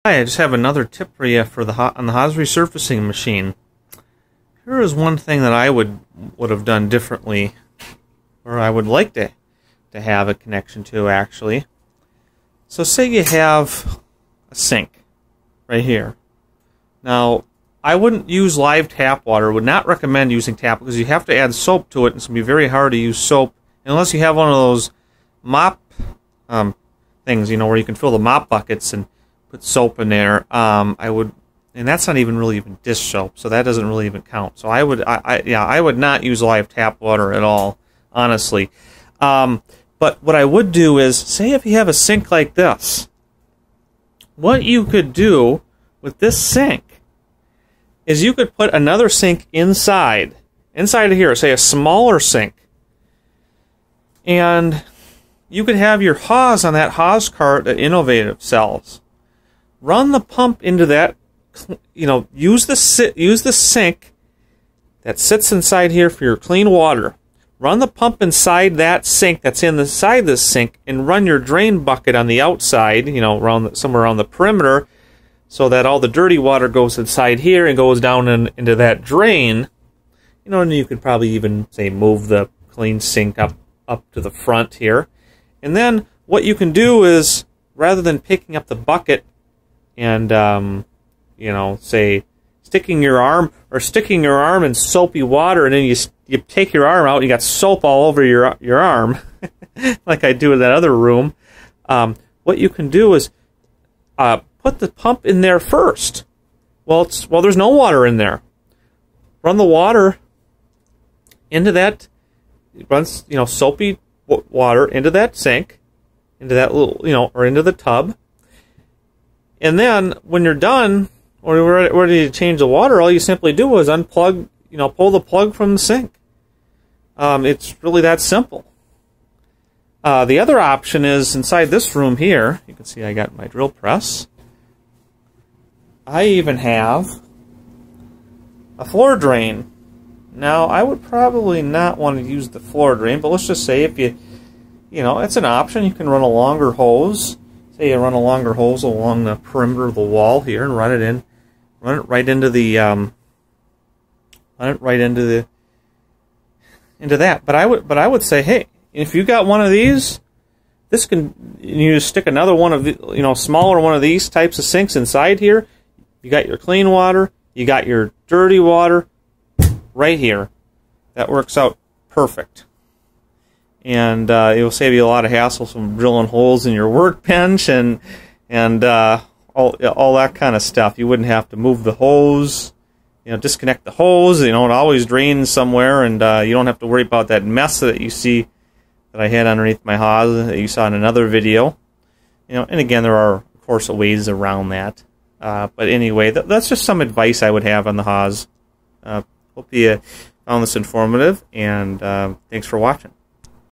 Hi, I just have another tip for you for on the Haus Resurfacing machine. Here is one thing that I would have done differently, or I would like to have a connection to, actually. So say you have a sink right here. Now, I wouldn't use live tap water. Would not recommend using tap because you have to add soap to it, and it's going to be very hard to use soap unless you have one of those mop things, where you can fill the mop buckets and put soap in there. I would, and that's not even dish soap, so that doesn't really even count. So I would not use live tap water at all, honestly. But what I would do is, say if you have a sink like this, what you could do with this sink is you could put another sink inside of here, say a smaller sink, and you could have your Haus on that Haus cart that Innovative sells. Run the pump into that, use the sink that sits inside here for your clean water. Run the pump inside that sink that's inside this sink, and run your drain bucket on the outside, somewhere around the perimeter, so that all the dirty water goes inside here and goes down into that drain. And you could probably even, say, move the clean sink up to the front here. And then what you can do is, rather than picking up the bucket and, say, sticking your arm in soapy water, and then you take your arm out and you got soap all over your arm, like I do in that other room, what you can do is put the pump in there first. Well, there's no water in there. Run the water into that, soapy water into that sink, into that little, or into the tub. And then when you're done, or you're ready to change the water, all you simply do is unplug, pull the plug from the sink. It's really that simple. The other option is inside this room here. You can see I got my drill press. I even have a floor drain. Now, I would probably not want to use the floor drain, but let's just say if it's an option. You can run a longer hose. Say you run a longer hose along the perimeter of the wall here and run it right into that. But I would say, hey, if you got one of these, you just stick another one of the, smaller one of these types of sinks inside here. You got your clean water, you got your dirty water right here. That works out perfect. And it will save you a lot of hassle from drilling holes in your workbench and all that kind of stuff. You wouldn't have to move the hose, disconnect the hose. It always drains somewhere, and you don't have to worry about that mess that you see that I had underneath my Haus that you saw in another video. And again, there are of course ways around that. But anyway, that's just some advice I would have on the Haus. Hope you found this informative, and thanks for watching.